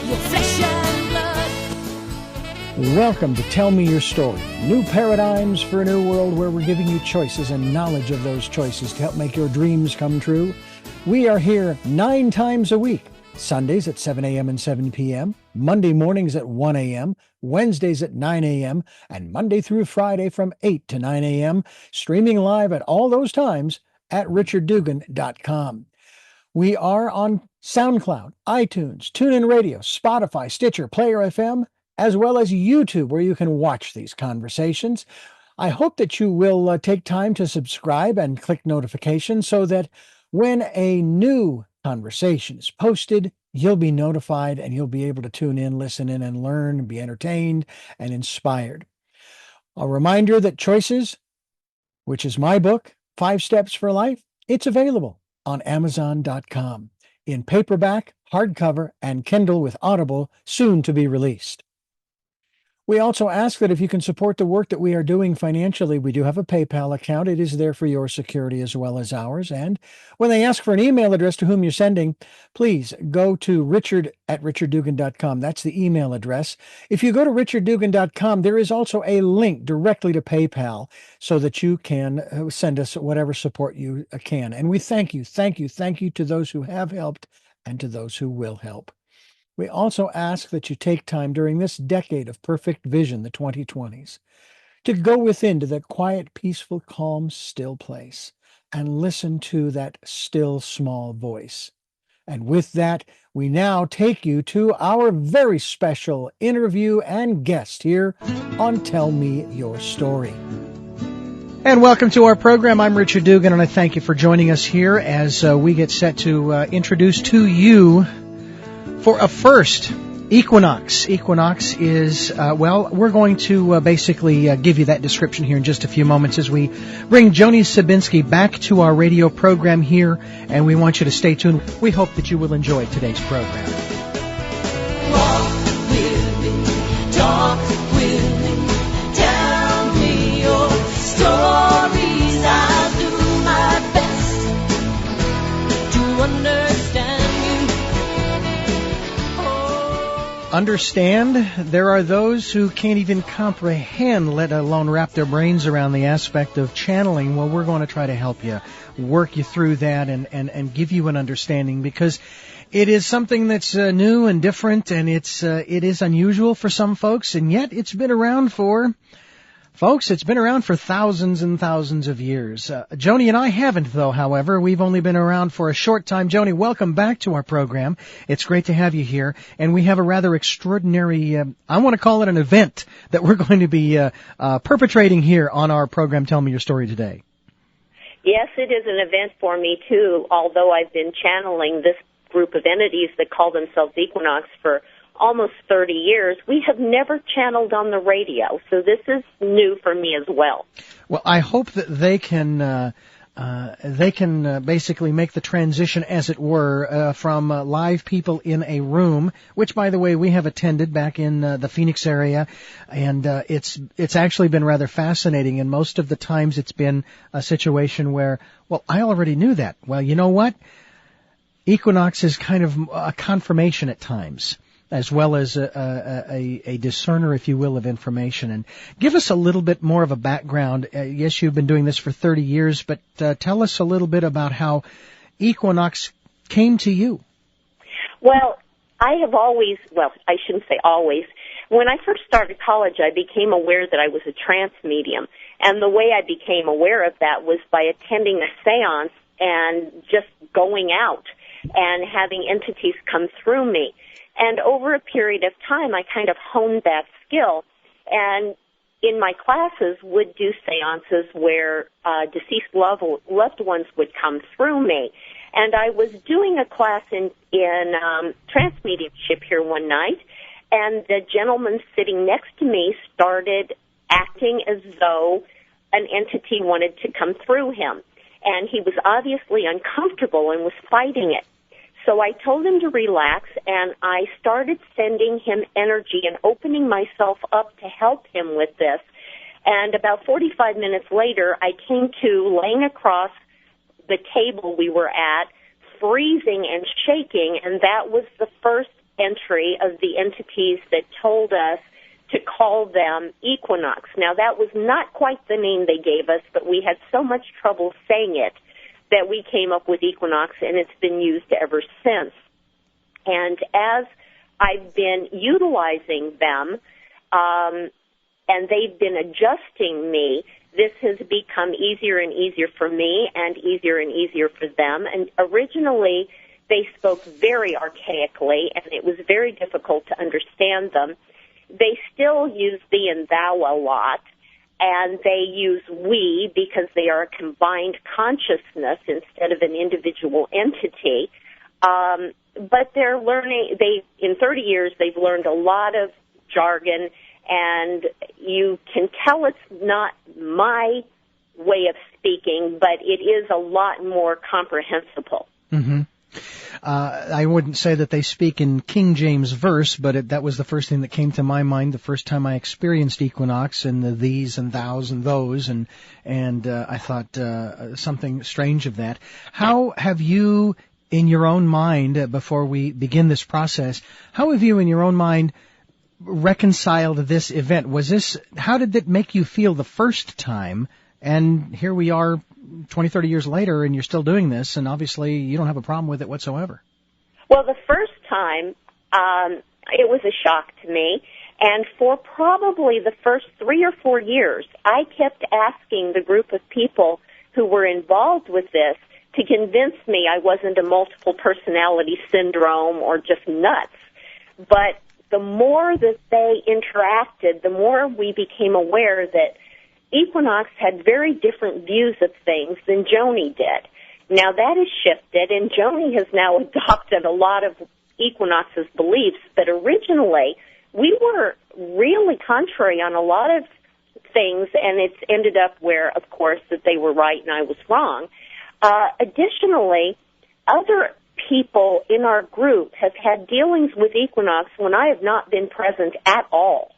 your flesh and blood. Welcome to Tell Me Your Story. New paradigms for a new world where we're giving you choices and knowledge of those choices to help make your dreams come true. We are here 9 times a week. Sundays at 7 a.m. and 7 p.m., Monday mornings at 1 a.m., Wednesdays at 9 a.m., and Monday through Friday from 8 to 9 a.m., streaming live at all those times at richarddugan.com. We are on SoundCloud, iTunes, TuneIn Radio, Spotify, Stitcher, Player FM, as well as YouTube, where you can watch these conversations. I hope that you will take time to subscribe and click notifications so that when a new conversation is posted, you'll be notified and you'll be able to tune in, listen in, and learn, and be entertained and inspired. A reminder that Choices, which is my book, 5 Steps for Life, it's available on Amazon.com in paperback, hardcover, and Kindle with Audible, soon to be released. We also ask that if you can support the work that we are doing financially, we do have a PayPal account. It is there for your security as well as ours. And when they ask for an email address to whom you're sending, please go to richard@richarddugan.com. That's the email address. If you go to richarddugan.com, there is also a link directly to PayPal so that you can send us whatever support you can. And we thank you to those who have helped and to those who will help. We also ask that you take time during this decade of perfect vision, the 2020s, to go within to that quiet, peaceful, calm, still place and listen to that still, small voice. And with that, we now take you to our very special interview and guest here on Tell Me Your Story. And welcome to our program. I'm Richard Dugan, and I thank you for joining us here as we get set to introduce to you for a first, EQUINOX. EQUINOX is, we're going to basically give you that description here in just a few moments as we bring Joan Scibienski back to our radio program here, and we want you to stay tuned. We hope that you will enjoy today's program. Walk with me, talk with me, tell me your stories. I'll do my best to understand. Understand, there are those who can't even comprehend, let alone wrap their brains around the aspect of channeling. Well, we're going to try to help you, work you through that and give you an understanding, because it is something that's new and different, and it is unusual for some folks, and yet it's been around for thousands and thousands of years. Joni and I haven't, though, however. We've only been around for a short time. Joni, welcome back to our program. It's great to have you here. And we have a rather extraordinary, I want to call it an event, that we're going to be perpetrating here on our program, Tell Me Your Story, today. Yes, it is an event for me, too, although I've been channeling this group of entities that call themselves EQUINOX for almost 30 years. We have never channeled on the radio, so this is new for me as well. Well, I hope that they can basically make the transition, as it were, from live people in a room, which, by the way, we have attended back in the Phoenix area, and it's actually been rather fascinating. And most of the times, it's been a situation where, well, I already knew that. Well, you know what? EQUINOX is kind of a confirmation at times, as well as a discerner, if you will, of information. And give us a little bit more of a background. Yes, you've been doing this for 30 years, but tell us a little bit about how EQUINOX came to you. Well, I shouldn't say always. When I first started college, I became aware that I was a trance medium. And the way I became aware of that was by attending a seance and just going out and having entities come through me. And over a period of time, I kind of honed that skill. And in my classes, would do seances where deceased loved ones would come through me. And I was doing a class in trance mediumship here one night, and the gentleman sitting next to me started acting as though an entity wanted to come through him. And he was obviously uncomfortable and was fighting it. So I told him to relax, and I started sending him energy and opening myself up to help him with this. And about 45 minutes later, I came to laying across the table we were at, freezing and shaking, and that was the first entry of the entities that told us to call them Equinox. Now, that was not quite the name they gave us, but we had so much trouble saying it that we came up with Equinox, and it's been used ever since. And as I've been utilizing them, and they've been adjusting me, this has become easier and easier for me and easier for them. And originally, they spoke very archaically, and it was very difficult to understand them. They still use thee and thou a lot, and they use we because they are a combined consciousness instead of an individual entity. But they're learning, in 30 years, they've learned a lot of jargon, and you can tell it's not my way of speaking, but it is a lot more comprehensible. Mm-hmm. I wouldn't say that they speak in King James verse, but that was the first thing that came to my mind the first time I experienced Equinox, and the these and thous and those, and I thought something strange of that. How have you, in your own mind, before we begin this process, how have you in your own mind reconciled this event? How did it make you feel the first time? And here we are 20, 30 years later, and you're still doing this, and obviously you don't have a problem with it whatsoever. Well, the first time, it was a shock to me, and for probably the first 3 or 4 years, I kept asking the group of people who were involved with this to convince me I wasn't a multiple personality syndrome or just nuts. But the more that they interacted, the more we became aware that Equinox had very different views of things than Joni did. Now that has shifted, and Joni has now adopted a lot of Equinox's beliefs, but originally we were really contrary on a lot of things, and it's ended up where, of course, that they were right and I was wrong. Additionally, other people in our group have had dealings with Equinox when I have not been present at all.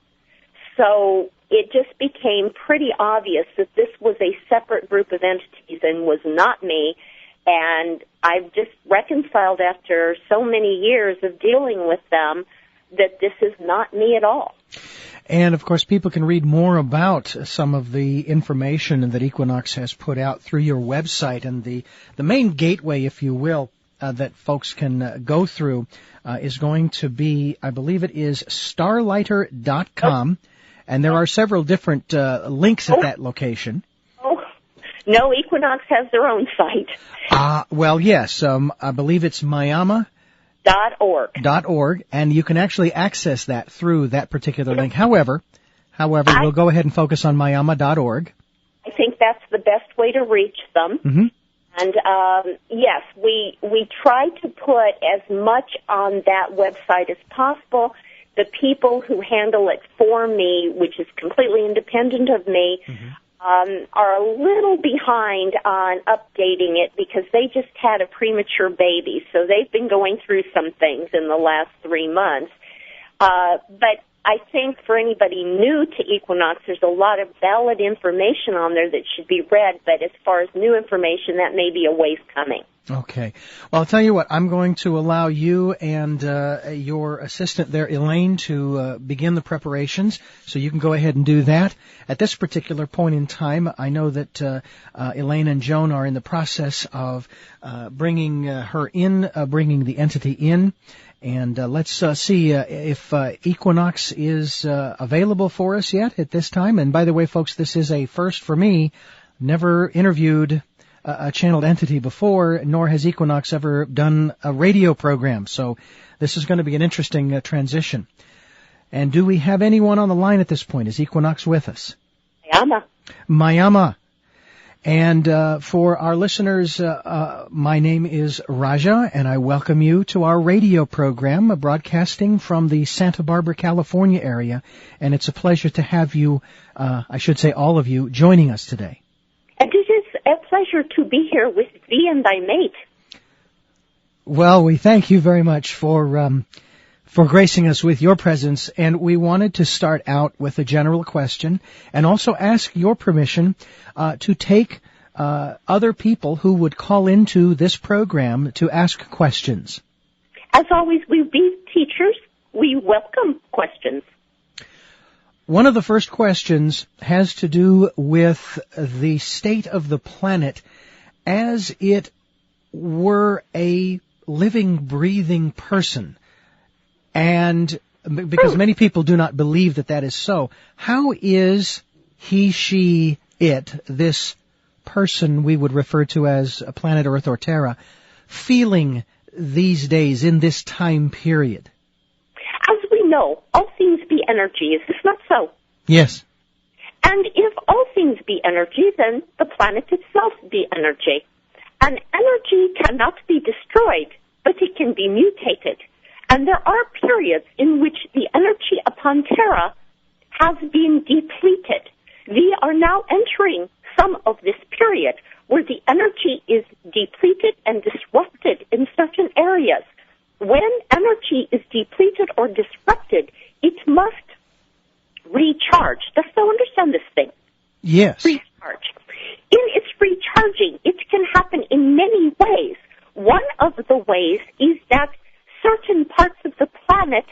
So it just became pretty obvious that this was a separate group of entities and was not me. And I've just reconciled after so many years of dealing with them that this is not me at all. And, of course, people can read more about some of the information that Equinox has put out through your website. And the main gateway, if you will, that folks can go through is going to be, I believe it is starlighter.com. And there are several different links at that location. Oh, no, Equinox has their own site. Well, yes. I believe it's Mayama.org, and you can actually access that through that particular link. However, we'll go ahead and focus on Mayama.org. I think that's the best way to reach them. Mm-hmm. And yes, we try to put as much on that website as possible. The people who handle it for me, which is completely independent of me, are a little behind on updating it because they just had a premature baby. So they've been going through some things in the last 3 months. But I think for anybody new to Equinox, there's a lot of valid information on there that should be read. But as far as new information, that may be a ways coming. Okay. Well, I'll tell you what, I'm going to allow you and your assistant there, Elaine, to begin the preparations, so you can go ahead and do that. At this particular point in time, I know that Elaine and Joan are in the process of bringing her in, bringing the entity in, and let's see if Equinox is available for us yet at this time. And by the way, folks, this is a first for me. Never interviewed a channeled entity before, nor has Equinox ever done a radio program. So this is going to be an interesting transition. And do we have anyone on the line at this point? Is Equinox with us? Mayama. And for our listeners, my name is Raja, and I welcome you to our radio program, broadcasting from the Santa Barbara, California area. And it's a pleasure to have you, I should say all of you, joining us today. And it is a pleasure to be here with thee and thy mate. Well, we thank you very much for gracing us with your presence, and we wanted to start out with a general question and also ask your permission to take other people who would call into this program to ask questions. As always, we be teachers. We welcome questions. One of the first questions has to do with the state of the planet as it were a living, breathing person. And because many people do not believe that that is so, how is he, she, it, this person we would refer to as planet Earth or Terra, feeling these days in this time period? As we know, all things be energy. Is this not so? Yes. And if all things be energy, then the planet itself be energy. And energy cannot be destroyed, but it can be mutated. And there are periods in which the energy upon Terra has been depleted. We are now entering some of this period where the energy is depleted and disrupted in certain areas. When energy is depleted or disrupted, it must recharge. Does so understand this thing? Yes. Recharge. In its recharging, it can happen in many ways. One of the ways is that certain parts of the planet's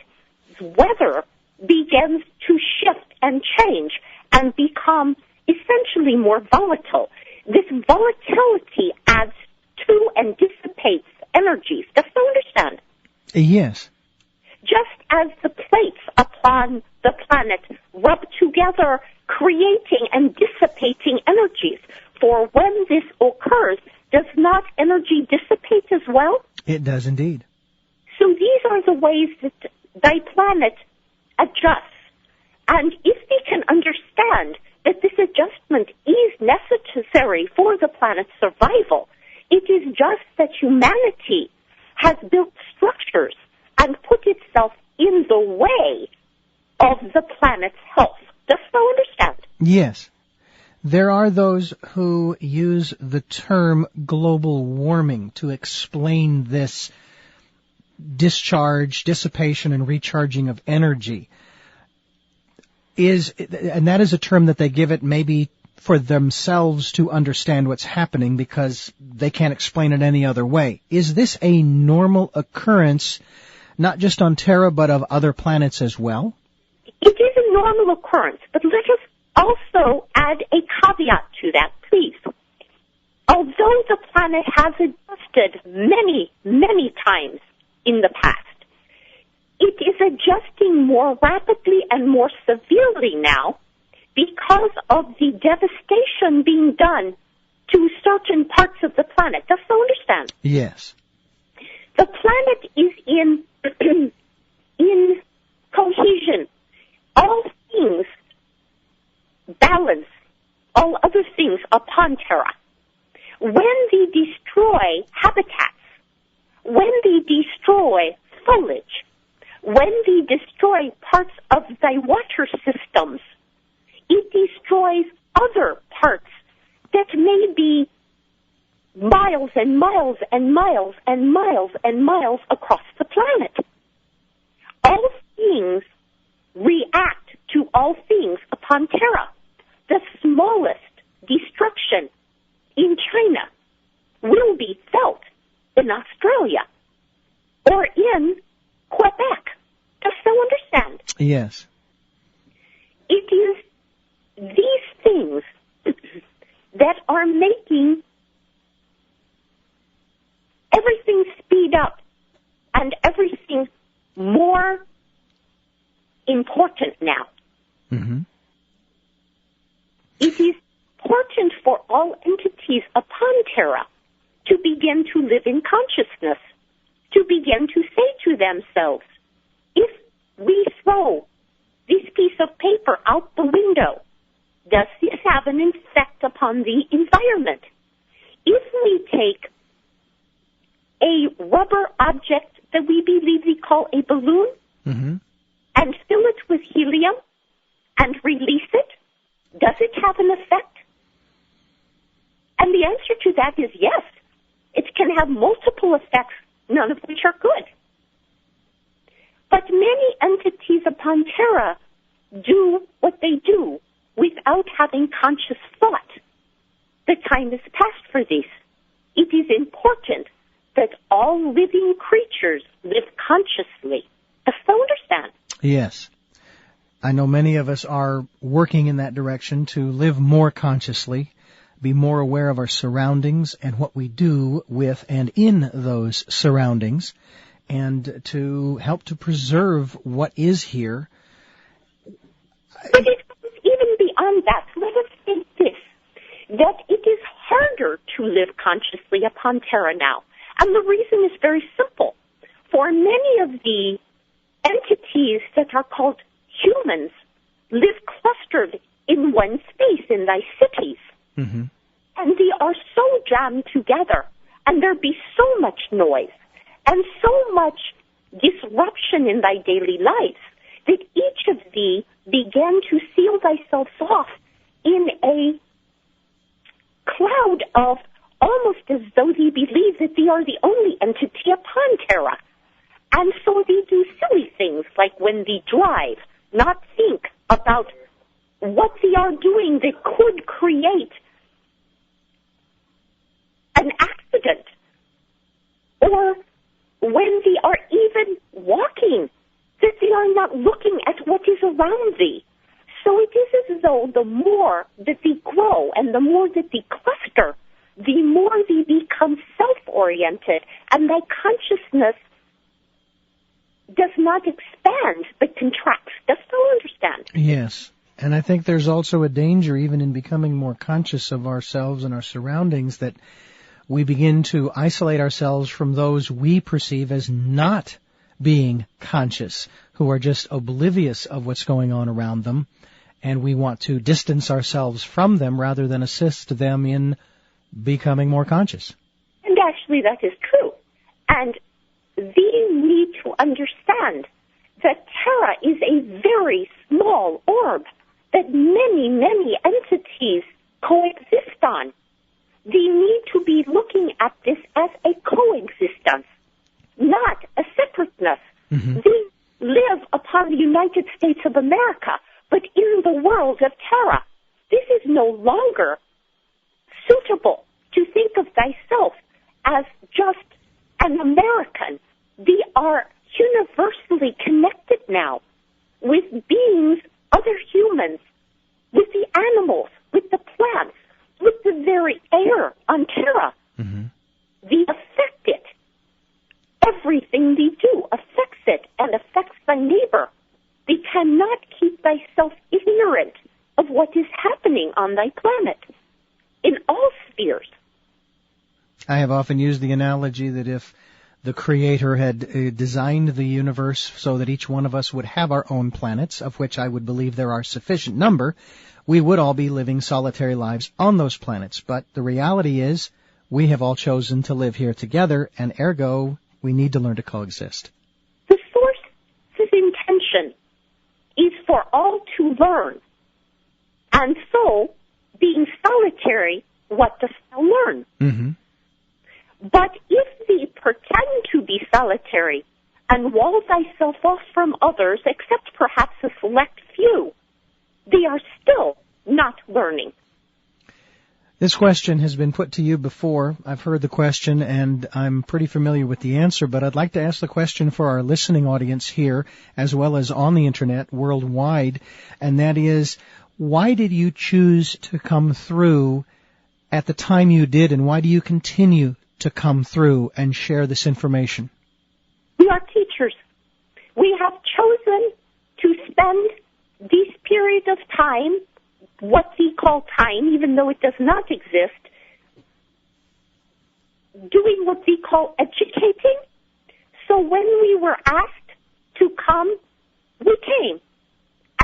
weather begins to shift and change and become essentially more volatile. This volatility adds to and dissipates energies. Does so understand? Yes. Just as the plates upon the planet rub together, creating and dissipating energies. For when this occurs, does not energy dissipate as well? It does indeed. So these are the ways that thy planet adjusts. And if we can understand that this adjustment is necessary for the planet's survival, it is just that humanity has built structures and put itself in the way of the planet's health. Does so understand? Yes. There are those who use the term global warming to explain this discharge, dissipation, and recharging of energy. And that is a term that they give it maybe for themselves to understand what's happening because they can't explain it any other way. Is this a normal occurrence, not just on Terra, but of other planets as well? It is a normal occurrence, but let us also add a caveat to that, please. Although the planet has adjusted many, many times in the past, it is adjusting more rapidly and more severely now because of the devastation being done to certain parts of the planet. Does so understand? Yes. The planet is in cohesion. All things balance all other things upon Terra. When they destroy habitats, when they destroy foliage, when they destroy parts of thy water systems, it destroys other parts that may be miles and miles and miles and miles and miles across the planet. All things react to all things upon Terra. The smallest destruction in China will be felt in Australia or in Quebec. Does so understand? Yes. It is these things that are making everything speed up and everything more important now. Mm-hmm. It is important for all entities upon Terra to begin to live in consciousness, to begin to say to themselves, if we throw this piece of paper out the window, does this have an effect upon the environment? If we take a rubber object that we believe we call a balloon, mm-hmm. and fill it with helium and release it, does it have an effect? And the answer to that is yes. It can have multiple effects, none of which are good. But many entities upon Terra do what they do without having conscious thought. The time is past for this. It is important that all living creatures live consciously. Does so understand? Yes. I know many of us are working in that direction to live more consciously, be more aware of our surroundings and what we do with and in those surroundings, and to help to preserve what is here. But it goes even beyond that. Let us think this, that it is harder to live consciously upon Terra now. And the reason is very simple. For many of the entities that are called humans live clustered in one space in thy cities. Mm-hmm. And they are so jammed together, and there be so much noise and so much disruption in thy daily life that each of thee began to seal thyself off in a cloud of almost as though they believe that they are the only entity upon Terra. And so they do silly things like when they drive, not think about what they are doing that could create an accident. Or when they are even walking, that they are not looking at what is around thee. So it is as though the more that they grow and the more that they cluster, the more they become self-oriented, and thy consciousness does not expand but contracts. Does thou understand? Yes. And I think there's also a danger even in becoming more conscious of ourselves and our surroundings, that we begin to isolate ourselves from those we perceive as not being conscious, who are just oblivious of what's going on around them, and we want to distance ourselves from them rather than assist them in becoming more conscious. And actually that is true. And we need to understand that Terra is a very small orb that many, many entities coexist on. They need to be looking at this as a coexistence, not a separateness. Mm-hmm. They live upon the United States of America, but in the world of Terra. This is no longer suitable to think of thyself as just an American. They are universally connected now with beings, other humans, with the animals, with the plants, with the very air on Terra. Mm-hmm. They affect it. Everything they do affects it and affects thy neighbor. They cannot keep thyself ignorant of what is happening on thy planet in all spheres. I have often used the analogy that if the Creator had designed the universe so that each one of us would have our own planets, of which I would believe there are sufficient number, we would all be living solitary lives on those planets. But the reality is, we have all chosen to live here together, and ergo, we need to learn to coexist. The source's intention is for all to learn. And so, being solitary, what dost thou learn? Mm-hmm. But if thee pretend to be solitary and wall thyself off from others, except perhaps a select few, they are still not learning. This question has been put to you before. I've heard the question, and I'm pretty familiar with the answer, but I'd like to ask the question for our listening audience here, as well as on the Internet worldwide, and that is, why did you choose to come through at the time you did, and why do you continue to come through and share this information? We are teachers. We have chosen to spend this period of time, what we call time, even though it does not exist, doing what we call educating. So when we were asked to come, we came.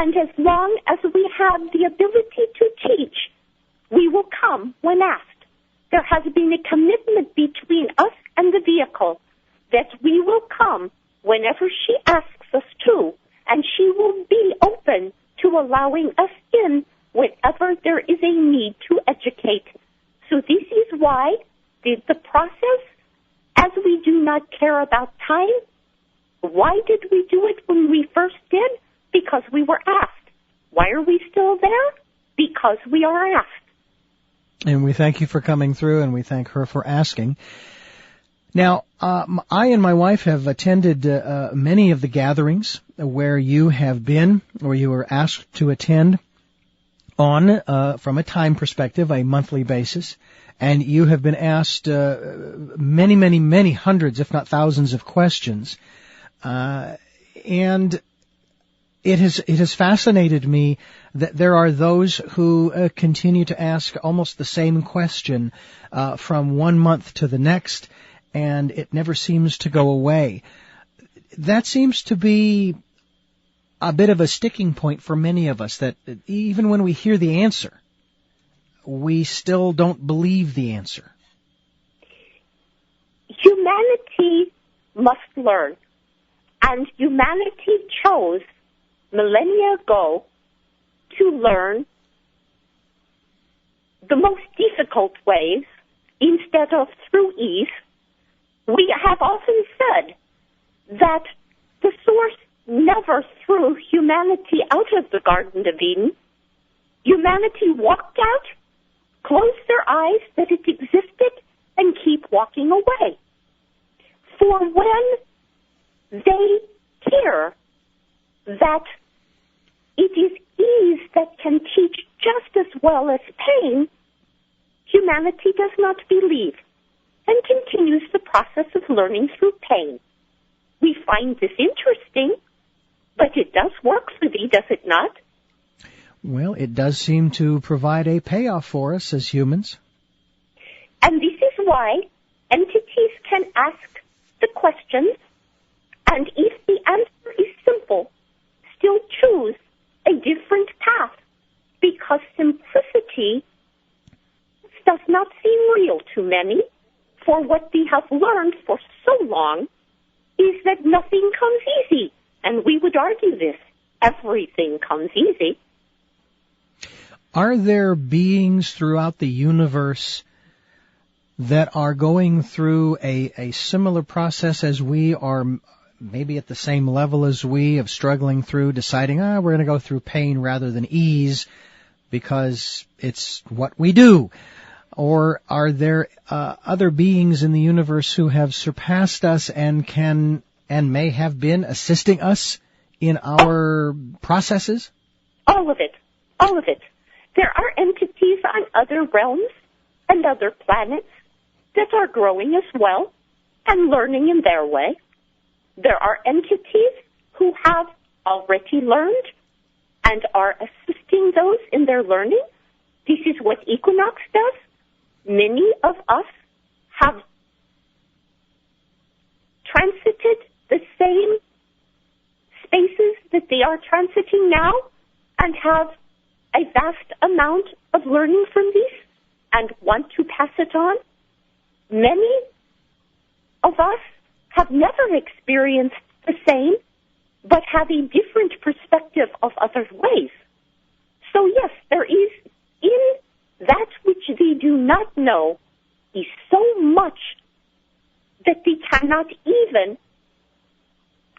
And as long as we have the ability to teach, we will come when asked. There has been a commitment between us and the vehicle that we will come whenever she asks us to, and she will be open to allowing us in whenever there is a need to educate. So this is why the process, as we do not care about time, why did we do it when we first did? Because we were asked. Why are we still there? Because we are asked. And we thank you for coming through, and we thank her for asking. Now, I and my wife have attended many of the gatherings where you have been, or you were asked to attend on, from a time perspective, a monthly basis, and you have been asked many, many, many hundreds, if not thousands of questions. And it has fascinated me that there are those who continue to ask almost the same question from one month to the next, and it never seems to go away. That seems to be a bit of a sticking point for many of us, that even when we hear the answer, we still don't believe the answer. Humanity must learn, and humanity chose millennia ago to learn the most difficult ways instead of through ease. We have often said that the source never threw humanity out of the Garden of Eden. Humanity walked out, closed their eyes that it existed, and keep walking away. For when they hear that it is ease that can teach just as well as pain, humanity does not believe and continues the process of learning through pain. We find this interesting, but it does work for thee, does it not? Well, it does seem to provide a payoff for us as humans. And this is why entities can ask the questions, and if the answer is simple, still choose a different path, because simplicity does not seem real to many, for what we have learned for so long is that nothing comes easy. And we would argue this. Everything comes easy. Are there beings throughout the universe that are going through a similar process as we are, maybe at the same level as we, of struggling through, deciding, we're going to go through pain rather than ease because it's what we do? Or are there other beings in the universe who have surpassed us and can and may have been assisting us in our processes? All of it. All of it. There are entities on other realms and other planets that are growing as well and learning in their way. There are entities who have already learned and are assisting those in their learning. This is what EQUINOX does. Many of us have transited the same spaces that they are transiting now and have a vast amount of learning from these and want to pass it on. Many of us have never experienced the same, but have a different perspective of other ways. So yes, there is in that which they do not know is so much that they cannot even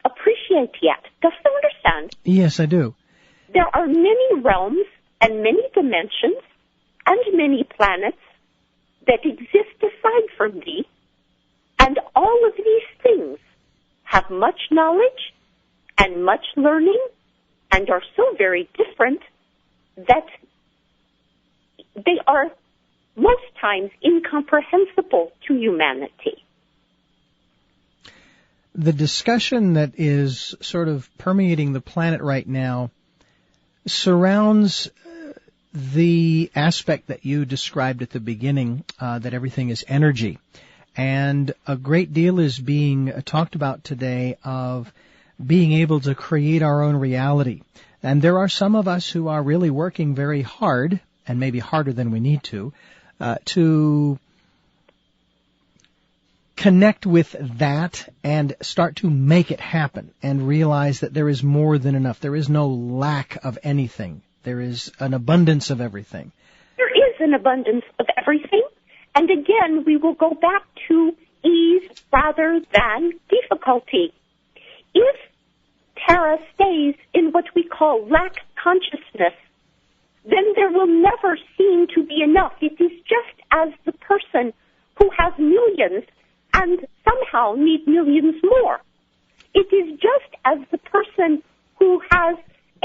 appreciate yet. Does you understand? Yes, I do. There are many realms and many dimensions and many planets that exist aside from thee, and all of these things have much knowledge and much learning and are so very different that they are most times incomprehensible to humanity. The discussion that is sort of permeating the planet right now surrounds the aspect that you described at the beginning, that everything is energy. And a great deal is being talked about today of being able to create our own reality. And there are some of us who are really working very hard, and maybe harder than we need to connect with that and start to make it happen and realize that there is more than enough. There is no lack of anything. There is an abundance of everything. There is an abundance of everything. And again, we will go back to ease rather than difficulty. If Terra stays in what we call lack consciousness, then there will never seem to be enough. It is just as the person who has millions and somehow need millions more. It is just as the person who has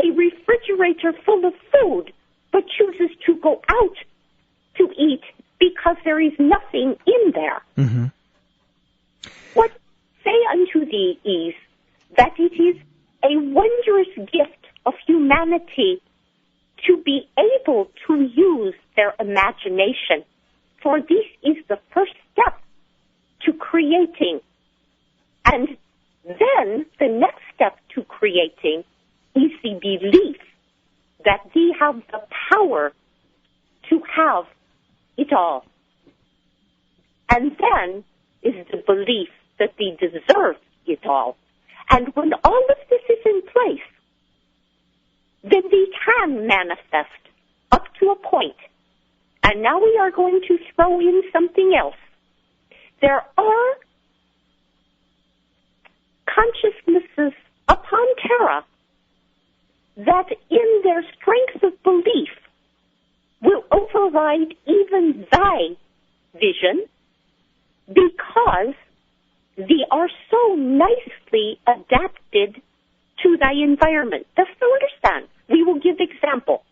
a refrigerator full of food but chooses to go out to eat because there is nothing in there. Mm-hmm. What say unto these that it is a wondrous gift of humanity to be able to use their imagination, for this is the first step to creating. And then the next step to creating is the belief that they have the power to have it all. And then is the belief that they deserve it all. And when all of this is in place, then they can manifest up to a point. And now we are going to throw in something else. There are consciousnesses upon Terra that in their strength of belief will override even thy vision because they are so nicely adapted to thy environment. Just to understand, we will give example.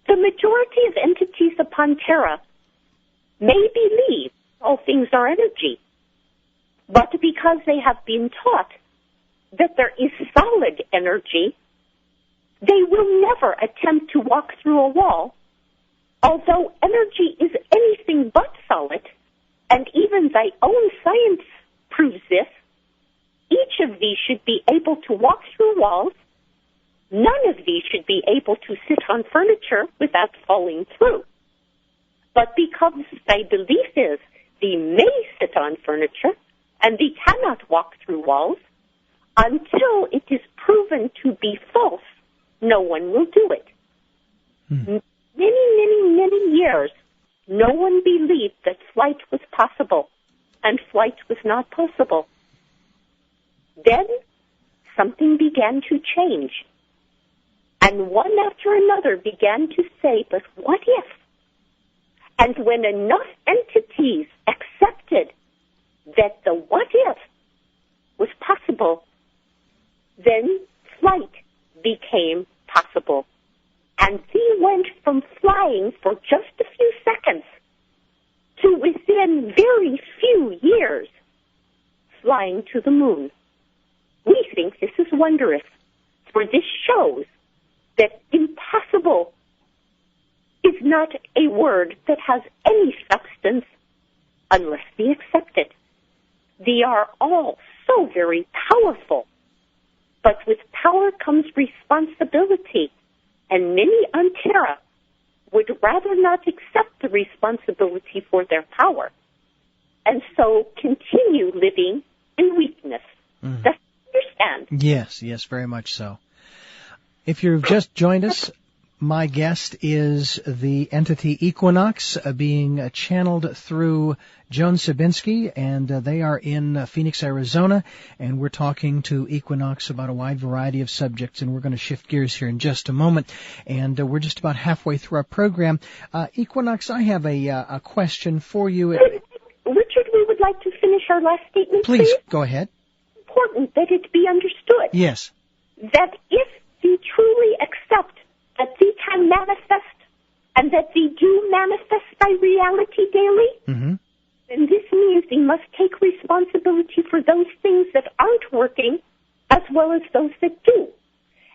The majority of entities upon Terra may believe all things are energy, but because they have been taught that there is solid energy, they will never attempt to walk through a wall, although energy is anything but solid, and even thy own science proves this. Each of these should be able to walk through walls. None of these should be able to sit on furniture without falling through. But because thy belief is they may sit on furniture and they cannot walk through walls, until it is proven to be false, no one will do it. Many years, no one believed that flight was possible, and flight was not possible. Then something began to change, and one after another began to say, but what if? And when enough entities accepted that the what if was possible, then flight became possible. And they went from flying for just a few seconds to within very few years flying to the moon. We think this is wondrous, for this shows that impossible is not a word that has any substance unless they accept it. They are all so very powerful, but with power comes responsibility, and many on Terra would rather not accept the responsibility for their power, and so continue living in weakness. Does you understand? Yes, very much so. If you've just joined us, my guest is the entity EQUINOX, being channeled through Joan Scibienski, and they are in Phoenix, Arizona, and we're talking to EQUINOX about a wide variety of subjects, and we're going to shift gears here in just a moment, and we're just about halfway through our program. EQUINOX, I have a question for you. Richard, we would like to finish our last statement, please. Go ahead. It's important that it be understood. Yes. That if they truly accept that they can manifest and that they do manifest by reality daily, then this means they must take responsibility for those things that aren't working as well as those that do.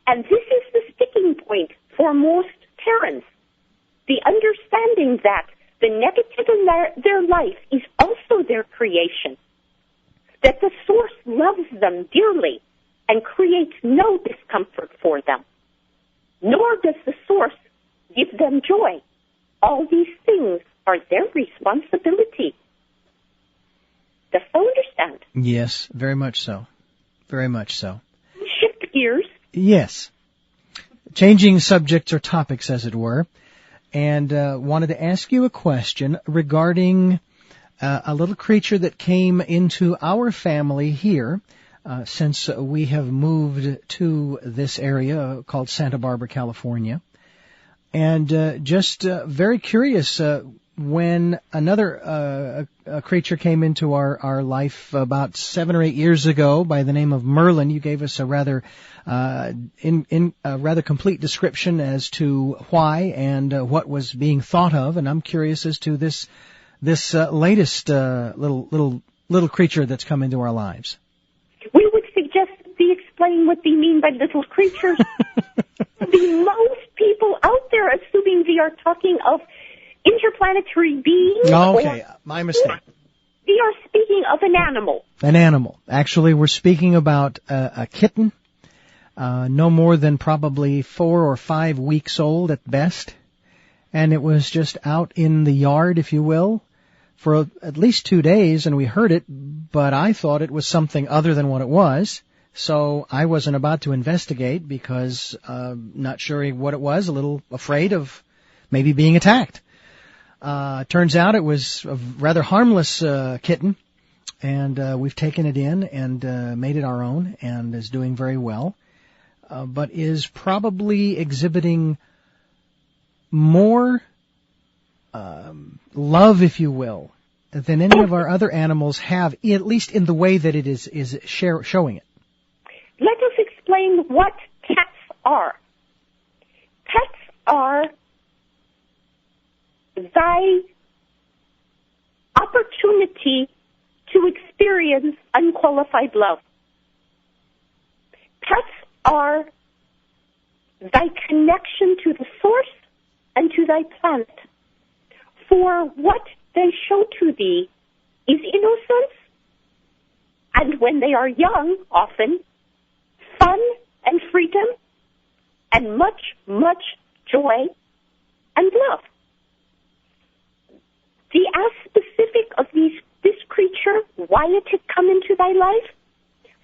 And this is the sticking point for most parents. The understanding that the negative in their life is also their creation. That the source loves them dearly and creates no discomfort for them. Nor does the source give them joy. All these things are their responsibility. Does you understand? Yes, very much so. Very much so. Shift gears. Yes. Changing subjects or topics, as it were. And wanted to ask you a question regarding a little creature that came into our family here since we have moved to this area called Santa Barbara, California. And just very curious, when another a creature came into our life about 7 or 8 years ago by the name of Merlin. You gave us a rather rather complete description as to why and what was being thought of, and I'm curious as to this latest little creature that's come into our lives. We would suggest we explain what they mean by little creatures. The most people out there assuming we are talking of interplanetary beings. Okay, my mistake. We are speaking of an animal. An animal. Actually, we're speaking about a kitten, no more than probably 4 or 5 weeks old at best. And it was just out in the yard, if you will, for at least 2 days, and we heard it, but I thought it was something other than what it was. So I wasn't about to investigate because not sure what it was, a little afraid of maybe being attacked. Turns out it was a rather harmless kitten, and we've taken it in and made it our own, and is doing very well, but is probably exhibiting more love, if you will, than any of our other animals have, at least in the way that it is showing it. Let us explain what pets are. Pets are thy opportunity to experience unqualified love. Pets are thy connection to the source and to thy planet. For what they show to thee is innocence, and when they are young, often, fun and freedom, and much, much joy and love. The as specific of this creature, why it had come into thy life,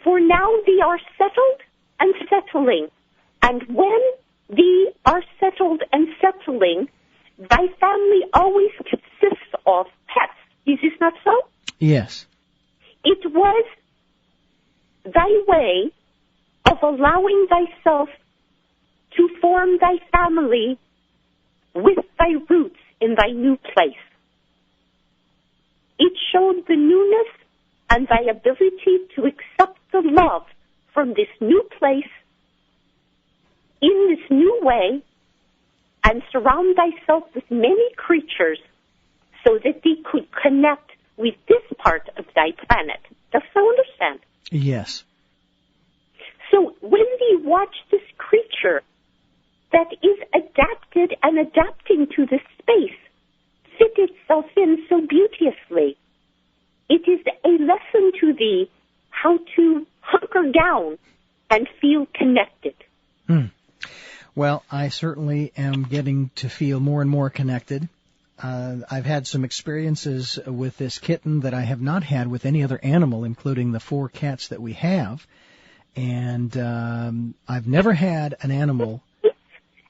for now thee are settled and settling, and when thee are settled and settling, thy family always consists of pets. Is this not so? Yes. It was thy way of allowing thyself to form thy family with thy roots in thy new place. It showed the newness and thy ability to accept the love from this new place in this new way and surround thyself with many creatures so that thee could connect with this part of thy planet. Does thou understand? Yes. So when we watch this creature that is adapted and adapting to the space, fit itself in so beauteously, it is a lesson to thee how to hunker down and feel connected. Well, I certainly am getting to feel more and more connected. I've had some experiences with this kitten that I have not had with any other animal, including the 4 cats that we have. And I've never had an animal.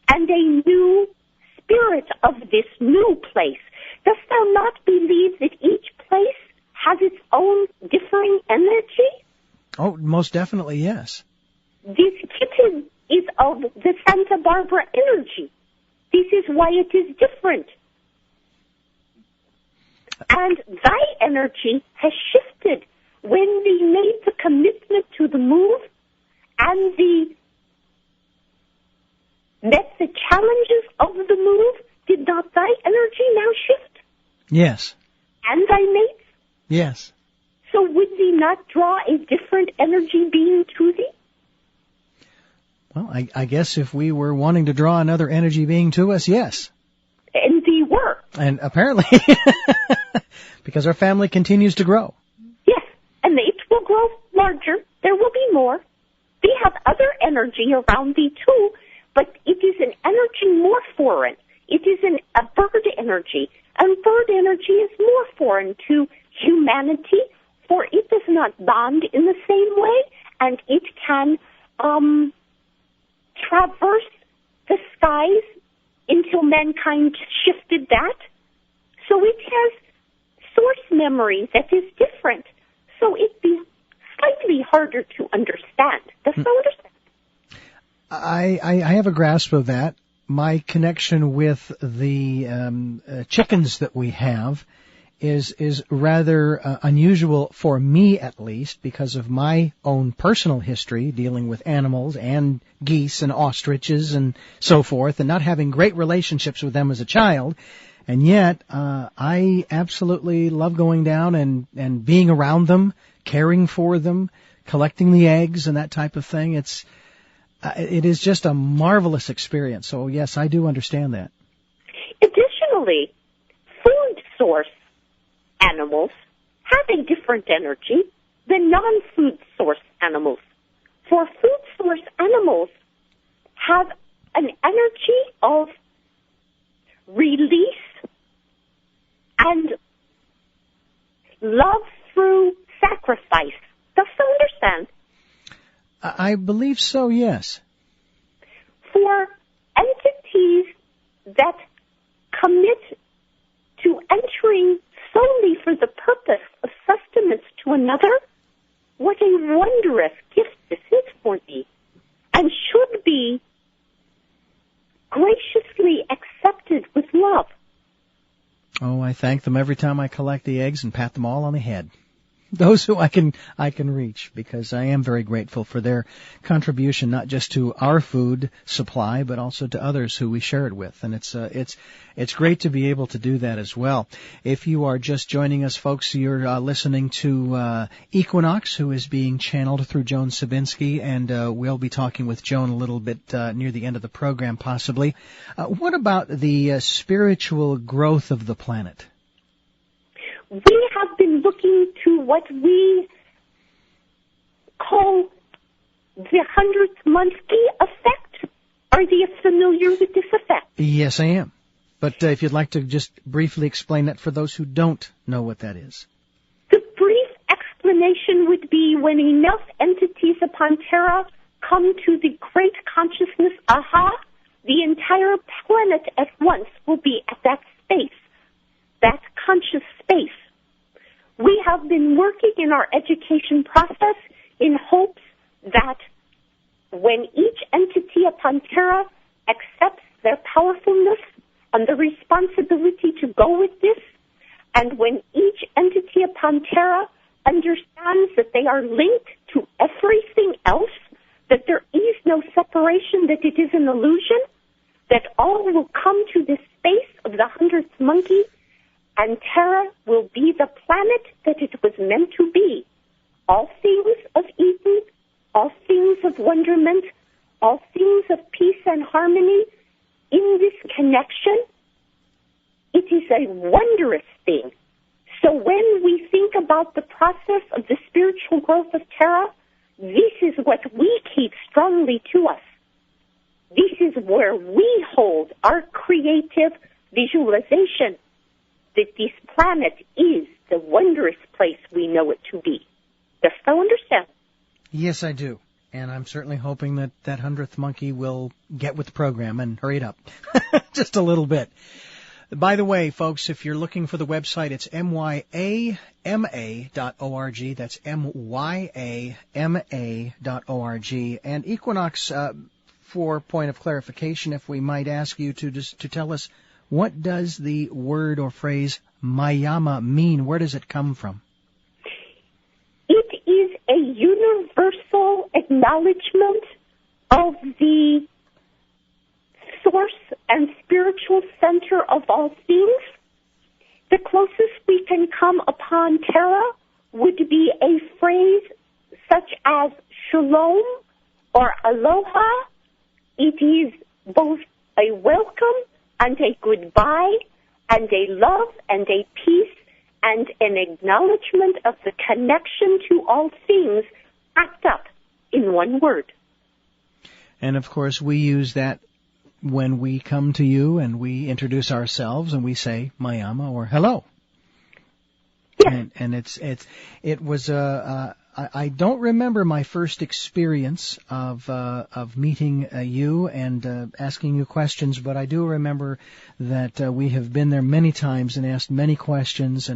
And a new spirit of this new place. Dost thou not believe that each place has its own differing energy? Oh, most definitely, yes. This kitten is of the Santa Barbara energy. This is why it is different. And thy energy has shifted when we made the commitment to the move and met the challenges of the move. Did not thy energy now shift? Yes. And thy mates? Yes. So would thee not draw a different energy being to thee? Well, I guess if we were wanting to draw another energy being to us, yes. And thee were. And apparently, because our family continues to grow. Yes, and it will grow larger. There will be more. We have other energy around thee too, but it is an energy more foreign. It is a bird energy, and bird energy is more foreign to humanity, for it does not bond in the same way, and it can traverse the skies until mankind shifted that. So it has source memory that is different. So it be slightly harder to understand. Does that understand? I have a grasp of that. my connection with the chickens that we have is rather unusual for me, at least, because of my own personal history dealing with animals and geese and ostriches and so forth, and not having great relationships with them as a child. And yet, I absolutely love going down and being around them, caring for them, collecting the eggs and that type of thing. It is just a marvelous experience. So yes, I do understand that. Additionally, food source animals have a different energy than non-food source animals. For food source animals have an energy of release and love through sacrifice. Does you understand? I believe so, yes. For entities that commit to entering solely for the purpose of sustenance to another, what a wondrous gift this is for thee, and should be graciously accepted with love. Oh, I thank them every time I collect the eggs and pat them all on the head. Those who I can reach, because I am very grateful for their contribution, not just to our food supply, but also to others who we share it with. And it's great to be able to do that as well. If you are just joining us, folks, you're listening to Equinox, who is being channeled through Joan Scibienski, and we'll be talking with Joan a little bit near the end of the program, possibly. What about the spiritual growth of the planet? We have been looking to what we call the 100th monkey effect. Are you familiar with this effect? Yes, I am. But if you'd like to just briefly explain that for those who don't know what that is. The brief explanation would be when enough entities upon Terra come to the great consciousness, the entire planet at once will be at that space. That conscious space. We have been working in our education process in hopes that when each entity upon Terra accepts their powerfulness and the responsibility to go with this, and when each entity upon Terra understands that they are linked to everything else, that there is no separation, that it is an illusion, that all will come to this space of the 100th monkey, and Terra will be the planet that it was meant to be. All things of Eden, all things of wonderment, all things of peace and harmony, in this connection, it is a wondrous thing. So when we think about the process of the spiritual growth of Terra, this is what we keep strongly to us. This is where we hold our creative visualization that this planet is the wondrous place we know it to be. Does you understand? Yes, I do. And I'm certainly hoping that 100th monkey will get with the program and hurry it up just a little bit. By the way, folks, if you're looking for the website, it's myama.org. That's myama.org. And Equinox, for point of clarification, if we might ask you to tell us, what does the word or phrase Mayama mean? Where does it come from? It is a universal acknowledgement of the source and spiritual center of all things. The closest we can come upon Terra would be a phrase such as shalom or aloha. It is both a welcome and a goodbye, and a love, and a peace, and an acknowledgement of the connection to all things packed up in one word. And of course, we use that when we come to you and we introduce ourselves and we say Mayama or hello. Yes. And it was I don't remember my first experience of meeting you and asking you questions, but I do remember that we have been there many times and asked many questions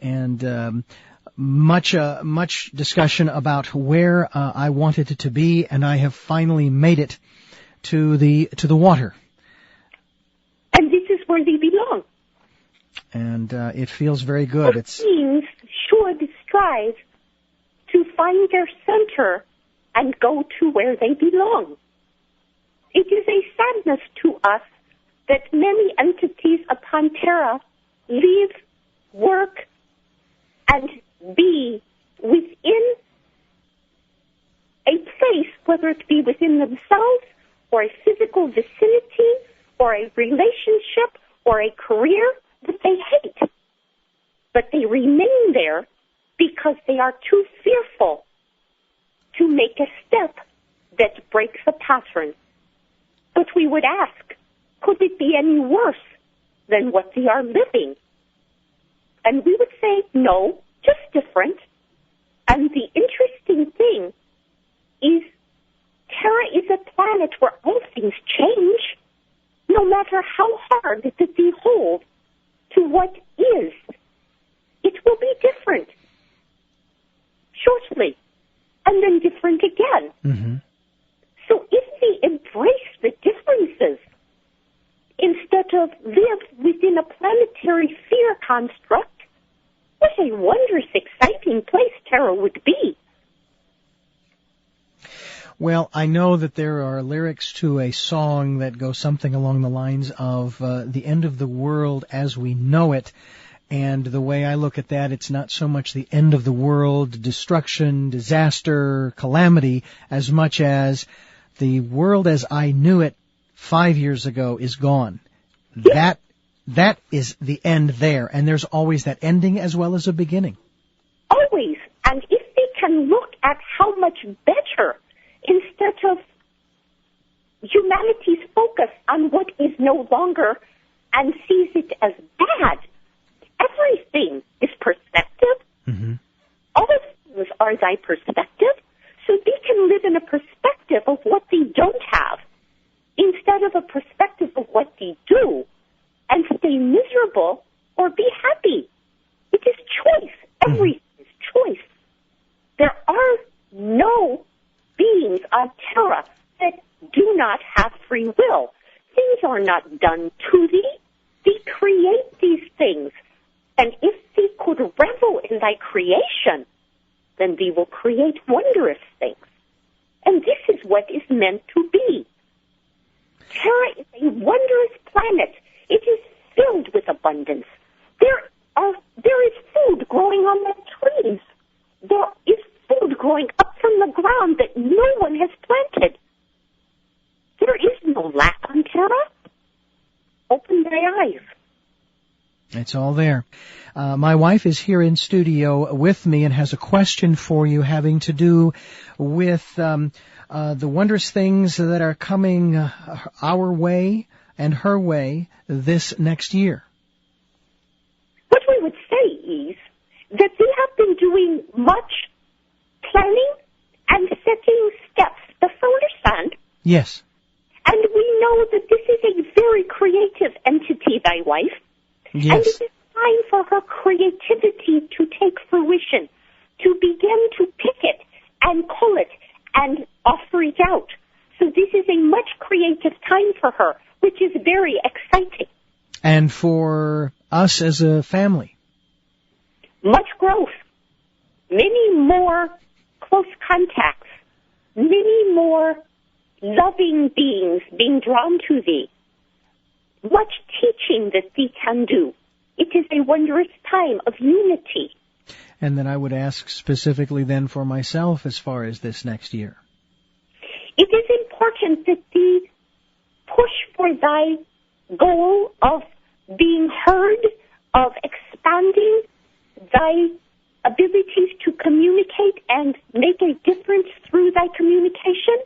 and much discussion about where I wanted it to be, and I have finally made it to the water. where they belong. And it feels very good. Beings should strive to find their center and go to where they belong. It is a sadness to us that many entities upon Terra live, work, and be within a place, whether it be within themselves or a physical vicinity or a relationship or a career that they hate. But they remain there because they are too fearful to make a step that breaks a pattern. But we would ask, could it be any worse than what they are living? And we would say, no, just different. And the interesting thing is Terra is a planet where all things change, no matter how hard that they hold to what is. It will be different shortly, and then different again. Mm-hmm. So if we embrace the differences, instead of live within a planetary fear construct, what a wondrous, exciting place Terra would be. Well, I know that there are lyrics to a song that go something along the lines of the end of the world as we know it. And the way I look at that, it's not so much the end of the world, destruction, disaster, calamity, as much as the world as I knew it 5 years ago is gone. That is the end there. And there's always that ending as well as a beginning. Always. And if they can look at how much better, instead of humanity's focus on what is no longer and sees it as bad, everything is perspective. Mm-hmm. All things are thy perspective. So they can live in a perspective of what they don't have instead of a perspective of what they do, and stay miserable or be happy. It is choice. Everything is choice. There are no beings on Terra that do not have free will. Things are not done to thee. They create these things. And if thee could revel in thy creation, then thee will create wondrous things. And this is what is meant to be. Terra is a wondrous planet. It is filled with abundance. There is food growing on the trees. There is food growing up from the ground that no one has planted. There is no lack on Terra. Open thy eyes. It's all there. My wife is here in studio with me and has a question for you having to do with the wondrous things that are coming our way and her way this next year. What we would say is that we have been doing much planning and setting steps. Does you understand? Yes. And we know that this is a very creative entity, thy wife. Yes. And it is time for her creativity to take fruition, to begin to pick it and cull it and offer it out. So this is a much creative time for her, which is very exciting. And for us as a family? Much growth. Many more close contacts. Many more loving beings being drawn to thee. Much teaching that thee can do. It is a wondrous time of unity. And then I would ask specifically then for myself as far as this next year. It is important that thee push for thy goal of being heard, of expanding thy abilities to communicate and make a difference through thy communication.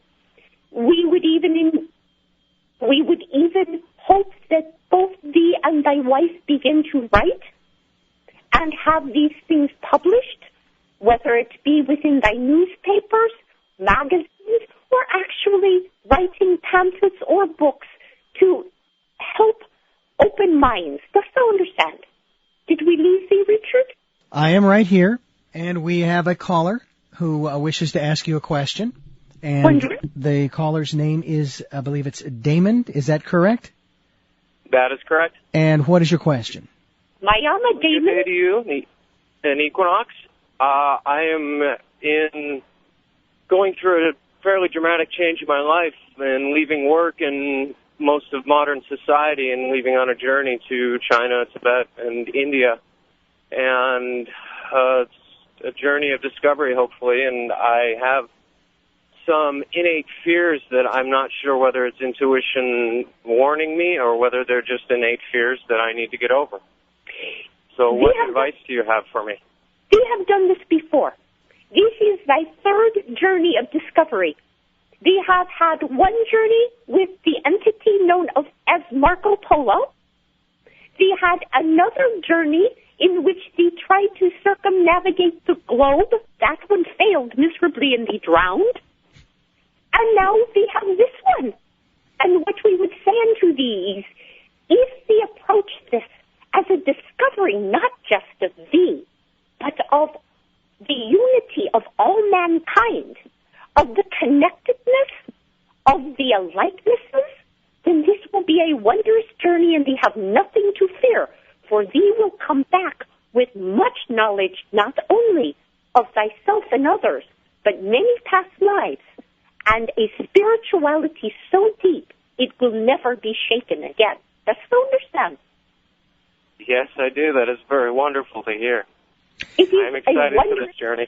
We would even hope that both thee and thy wife begin to write and have these things published, whether it be within thy newspapers, magazines, or actually writing pamphlets or books to help open minds. Does thou understand? Did we lose thee, Richard? I am right here, and we have a caller who wishes to ask you a question. And Wondering? the caller's name is, I believe it's Damon. Is that correct? That is correct. And what is your question? Mayama Good Damon. day to you, an Equinox. I am going through a fairly dramatic change in my life and leaving work and most of modern society and leaving on a journey to China, Tibet, and India. And it's a journey of discovery, hopefully, and I have some innate fears that I'm not sure whether it's intuition warning me or whether they're just innate fears that I need to get over. So what advice do you have for me? We have done this before. This is thy third journey of discovery. We have had one journey with the entity known as Marco Polo. We had another journey in which we tried to circumnavigate the globe. That one failed miserably and we drowned. And now we have this one. And what we would say unto these, if we approach this as a discovery not just of thee, but of the unity of all mankind, of the connectedness, of the alikenesses, then this will be a wondrous journey and thee have nothing to fear, for thee will come back with much knowledge not only of thyself and others, but many past lives, and a spirituality so deep it will never be shaken again. Does you understand? Yes, I do. That is very wonderful to hear. I'm excited for this journey.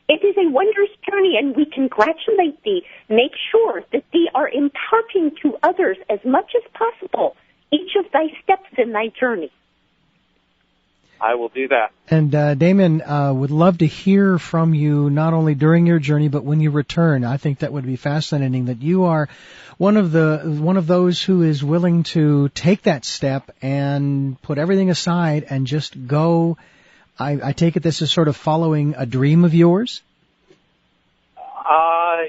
It is a wondrous journey, and we congratulate thee. Make sure that thee are imparting to others as much as possible each of thy steps in thy journey. I will do that. And Damon, would love to hear from you not only during your journey but when you return. I think that would be fascinating. That you are one of those who is willing to take that step and put everything aside and just go. I take it this is sort of following a dream of yours.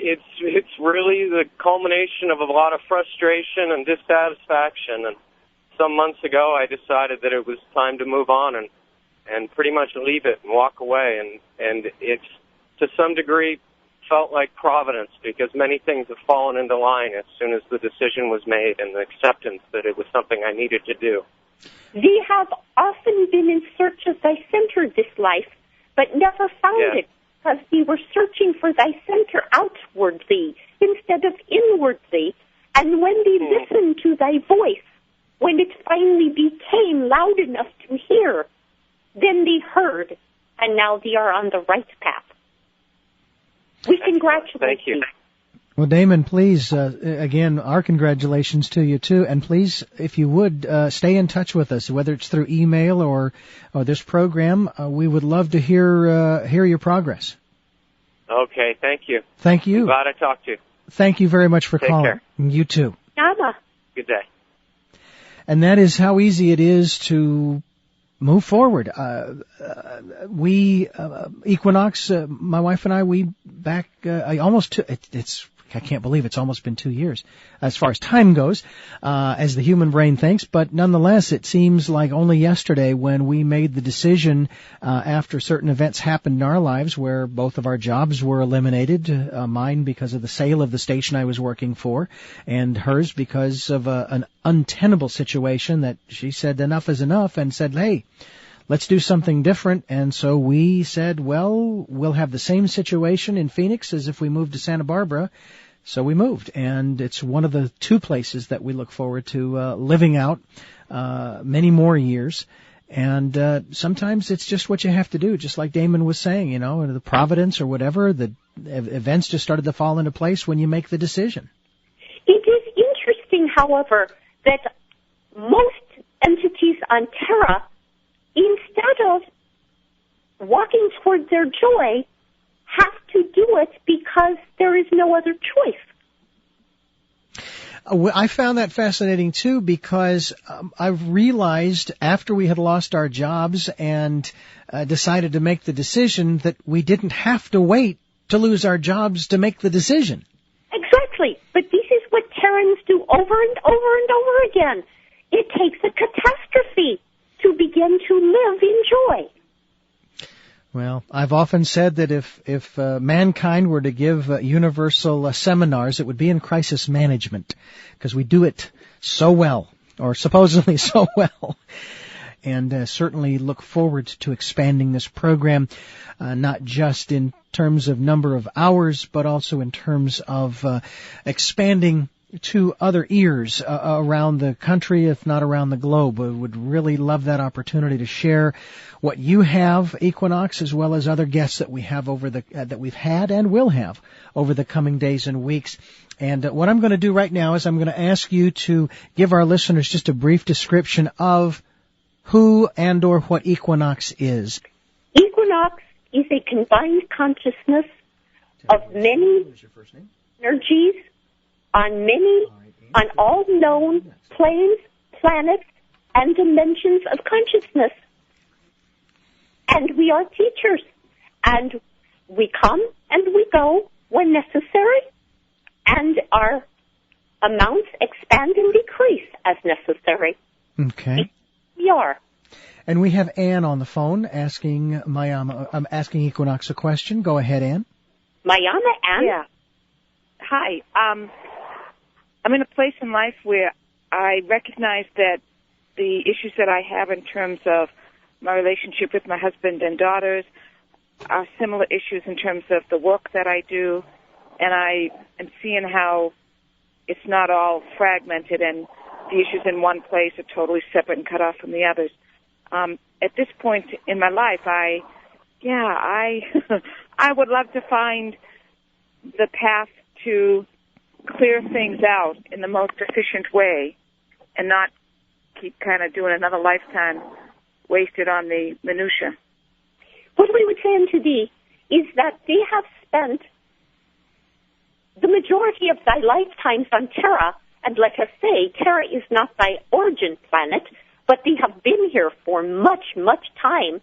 It's really the culmination of a lot of frustration and dissatisfaction. And some months ago, I decided that it was time to move on and pretty much leave it and walk away. And it's, to some degree, felt like providence because many things have fallen into line as soon as the decision was made and the acceptance that it was something I needed to do. We have often been in search of thy center this life, but never found it because we were searching for thy center outwardly instead of inwardly. And when we listened to thy voice, when it finally became loud enough to hear, then we heard, and now we are on the right path. We congratulate you. Well, Damon, please, again, our congratulations to you, too. And please, if you would, stay in touch with us, whether it's through email or this program. We would love to hear your progress. Okay, thank you. Thank you. I'm glad I talked to you. Thank you very much for calling. Take care. You, too. Yama. Good day. And that is how easy it is to move forward. We, Equinox, my wife and I, I can't believe it's almost been 2 years as far as time goes, as the human brain thinks, but nonetheless, it seems like only yesterday when we made the decision, after certain events happened in our lives where both of our jobs were eliminated, mine because of the sale of the station I was working for, and hers because of an untenable situation that she said enough is enough and said, hey, let's do something different. And so we said, well, we'll have the same situation in Phoenix as if we moved to Santa Barbara. So we moved, and it's one of the two places that we look forward to living out many more years. And sometimes it's just what you have to do, just like Damon was saying, the providence or whatever, the events just started to fall into place when you make the decision. It is interesting, however, that most entities on Terra, instead of walking toward their joy, have to do it because there is no other choice. I found that fascinating, too, because I've realized after we had lost our jobs and decided to make the decision that we didn't have to wait to lose our jobs to make the decision. Exactly. But this is what Terrans do over and over and over again. It takes a catastrophe to begin to live in joy. Well, I've often said that if mankind were to give universal seminars, it would be in crisis management, because we do it so well. or supposedly so well. And certainly look forward to expanding this program, not just in terms of number of hours, but also in terms of expanding to other ears around the country, if not around the globe. We would really love that opportunity to share what you have, Equinox, as well as other guests that we have that we've had and will have over the coming days and weeks. And what I'm going to do right now is I'm going to ask you to give our listeners just a brief description of who and or what Equinox is. Equinox is a combined consciousness of many energies on all known planes, planets, and dimensions of consciousness. And we are teachers. And we come and we go when necessary, and our amounts expand and decrease as necessary. Okay. We are. And we have Anne on the phone asking Equinox a question. Go ahead, Anne. Mayama, Anne? Yeah. Hi. I'm in a place in life where I recognize that the issues that I have in terms of my relationship with my husband and daughters are similar issues in terms of the work that I do, and I am seeing how it's not all fragmented and the issues in one place are totally separate and cut off from the others. At this point in my life, I would love to find the path to clear things out in the most efficient way and not keep kind of doing another lifetime wasted on the minutia. What we would say unto thee is that they have spent the majority of thy lifetimes on Terra, and let us say, Terra is not thy origin planet, but they have been here for much, much time.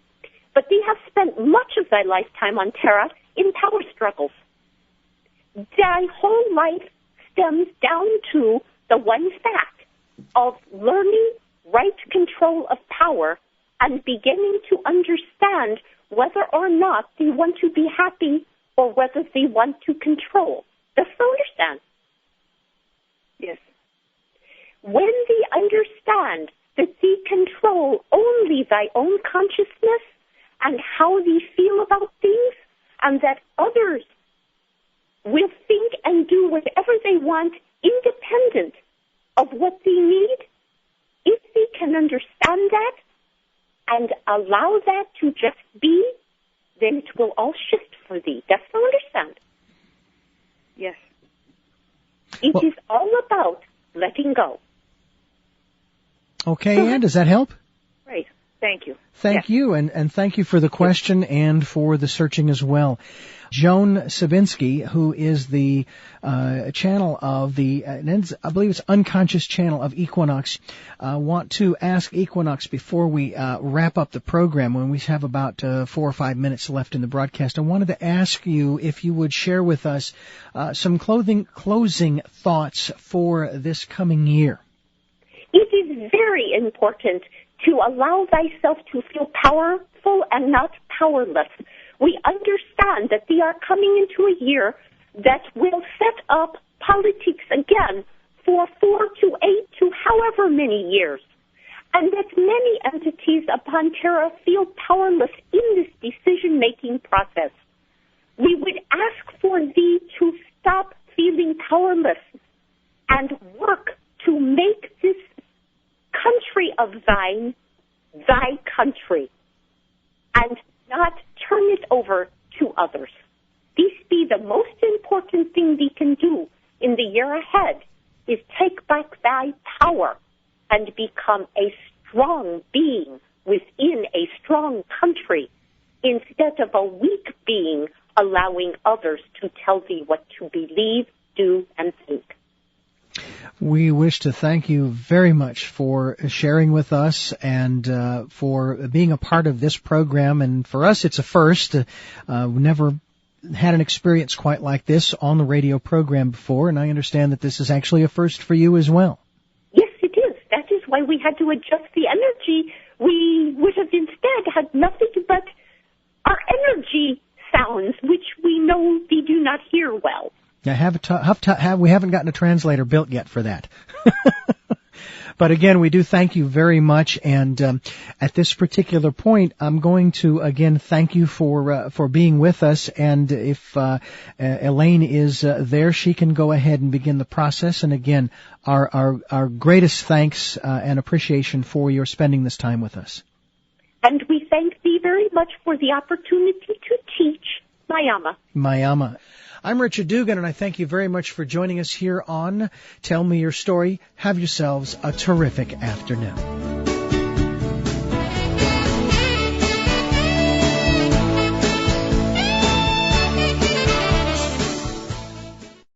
But they have spent much of thy lifetime on Terra in power struggles. Thy whole life stems down to the one fact of learning right control of power and beginning to understand whether or not they want to be happy or whether they want to control. Does you understand? Yes. When they understand that they control only thy own consciousness and how they feel about things, and that others will think and do whatever they want independent of what they need, if they can understand that and allow that to just be, then it will all shift for thee. Does you understand? Yes. It is all about letting go. Okay, Anne, does that help? Great. Thank you. Thank you, and thank you for the question and for the searching as well. Joan Scibienski, who is the channel of the, I believe it's unconscious channel of Equinox, want to ask Equinox before we wrap up the program, when we have about 4 or 5 minutes left in the broadcast. I wanted to ask you if you would share with us some closing thoughts for this coming year. It is very important to allow thyself to feel powerful and not powerless. We understand that they are coming into a year that will set up politics again for 4 to 8 to however many years, and that many entities upon Terra feel powerless in this decision-making process. We would ask for thee to stop feeling powerless and work to make this country of thine thy country, and not turn it over to others. This be the most important thing we can do in the year ahead, is take back thy power and become a strong being within a strong country, instead of a weak being allowing others to tell thee what to believe, do, and think. We wish to thank you very much for sharing with us and for being a part of this program. And for us, it's a first. We've never had an experience quite like this on the radio program before, and I understand that this is actually a first for you as well. Yes, it is. That is why we had to adjust the energy. We would have instead had nothing but our energy sounds, which we know we do not hear well. Yeah, we haven't gotten a translator built yet for that. But again, we do thank you very much. And at this particular point, I'm going to again thank you for being with us. And if Elaine is there, she can go ahead and begin the process. And again, our greatest thanks and appreciation for your spending this time with us. And we thank thee very much for the opportunity to teach. Mayama. Mayama. I'm Richard Dugan, and I thank you very much for joining us here on Tell Me Your Story. Have yourselves a terrific afternoon.